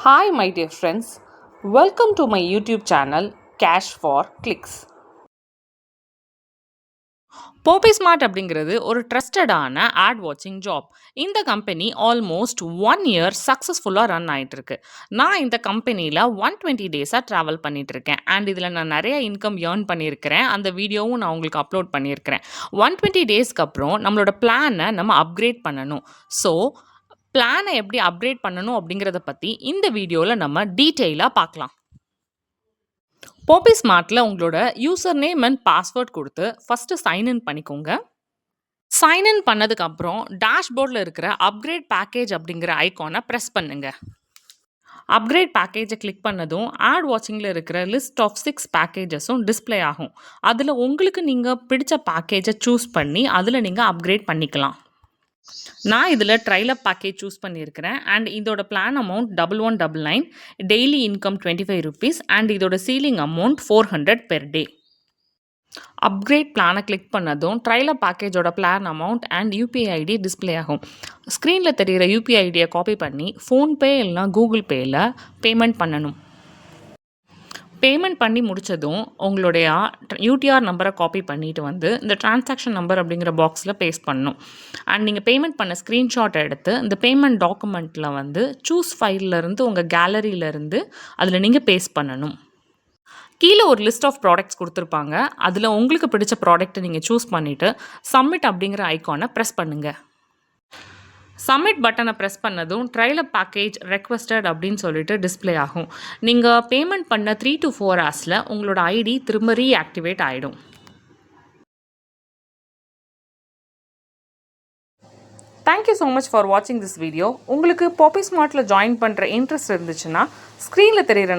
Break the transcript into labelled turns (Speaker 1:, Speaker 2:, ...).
Speaker 1: Hi, my dear friends. Welcome to my YouTube channel Cash for Clicks. Popesmart அப்படிங்கிறது ஒரு ட்ரஸ்டடான add வாட்சிங் job. இந்த company almost 1 year சக்ஸஸ்ஃபுல்லாக run ஆயிட்டு இருக்கு. நான் இந்த கம்பெனியில் 120 டேஸாக ட்ராவல் பண்ணிட்டு இருக்கேன். அண்ட் இதில் நான் நிறைய இன்கம் ஏர்ன் பண்ணியிருக்கிறேன். அந்த வீடியோவும் நான் உங்களுக்கு அப்லோட் பண்ணியிருக்கிறேன். 120 டேஸ்க்கு அப்புறம் நம்மளோட பிளானை நம்ம அப்கிரேட் பண்ணணும். ஸோ பிளானை எப்படி அப்கிரேட் பண்ணணும் அப்படிங்கிறத பற்றி இந்த வீடியோவில் நம்ம டீட்டெயிலாக பார்க்கலாம். போபிஸ்மார்ட்டில் உங்களோட யூசர் நேம் அண்ட் பாஸ்வேர்ட் கொடுத்து ஃபஸ்ட்டு சைன்இன் பண்ணிக்கோங்க. சைன்இன் பண்ணதுக்கப்புறம் டேஷ்போர்டில் இருக்கிற அப்கிரேட் பேக்கேஜ் அப்படிங்கிற ஐக்கானை ப்ரெஸ் பண்ணுங்கள். அப்கிரேட் பேக்கேஜை கிளிக் பண்ணதும் ஆட் வாட்சிங்கில் இருக்கிற லிஸ்ட் ஆஃப் 6 பேக்கேஜஸும் டிஸ்பிளே ஆகும். அதில் உங்களுக்கு நீங்கள் பிடிச்ச பேக்கேஜை சூஸ் பண்ணி அதில் நீங்கள் அப்கிரேட் பண்ணிக்கலாம். நான் இதில் ட்ரைலப் பேக்கேஜ் சூஸ் பண்ணியிருக்கிறேன். அண்ட் இதோட plan amount 1199, daily income 25 rupees and இதோட ceiling amount 400 per day. Upgrade பிளானை கிளிக் பண்ணதும் ட்ரைலப் பேக்கேஜோட plan amount and UPI ID display ஆகும். ஸ்க்ரீனில் தெரிகிற யூபிஐ ஐடியை காப்பி பண்ணி ஃபோன்பே இல்லைனா கூகுள் பேயில் பேமெண்ட் பண்ணணும். பேமெண்ட் பண்ணி முடித்ததும் உங்களுடைய யூடிஆர் நம்பரை காப்பி பண்ணிவிட்டு வந்து இந்த டிரான்சாக்ஷன் நம்பர் அப்படிங்கிற பாக்ஸில் பேஸ்ட் பண்ணணும். அண்ட் நீங்கள் பேமெண்ட் பண்ண ஸ்க்ரீன்ஷாட்டை எடுத்து இந்த பேமெண்ட் டாக்குமெண்ட்டில் வந்து சூஸ் ஃபைல்லேருந்து உங்கள் கேலரியிலேருந்து அதில் நீங்கள் பேஸ்ட் பண்ணணும். கீழே ஒரு லிஸ்ட் ஆஃப் ப்ராடக்ட்ஸ் கொடுத்துருப்பாங்க. அதில் உங்களுக்கு பிடிச்ச ப்ராடக்ட்டை நீங்கள் சூஸ் பண்ணிவிட்டு சப்மிட் அப்படிங்கிற ஐக்கானை ப்ரெஸ் பண்ணுங்கள். சப்மிட் பட்டனை ப்ரெஸ் பண்ணதும் ட்ரைலப் பேக்கேஜ் ரெக்வஸ்டட் அப்படின்னு சொல்லிட்டு டிஸ்பிளே ஆகும். நீங்கள் பேமெண்ட் பண்ண 3 to 4 ஹவர்ஸில் உங்களோட ஐடி திரும்ப ரீஆக்டிவேட் ஆகிடும். தேங்க்யூ ஸோ மச் ஃபார் வாட்சிங் திஸ் வீடியோ. உங்களுக்கு போபிஸ்மார்ட்டில் ஜாயின் பண்ணுற இன்ட்ரெஸ்ட் இருந்துச்சுன்னா ஸ்க்ரீனில் தெரிகிற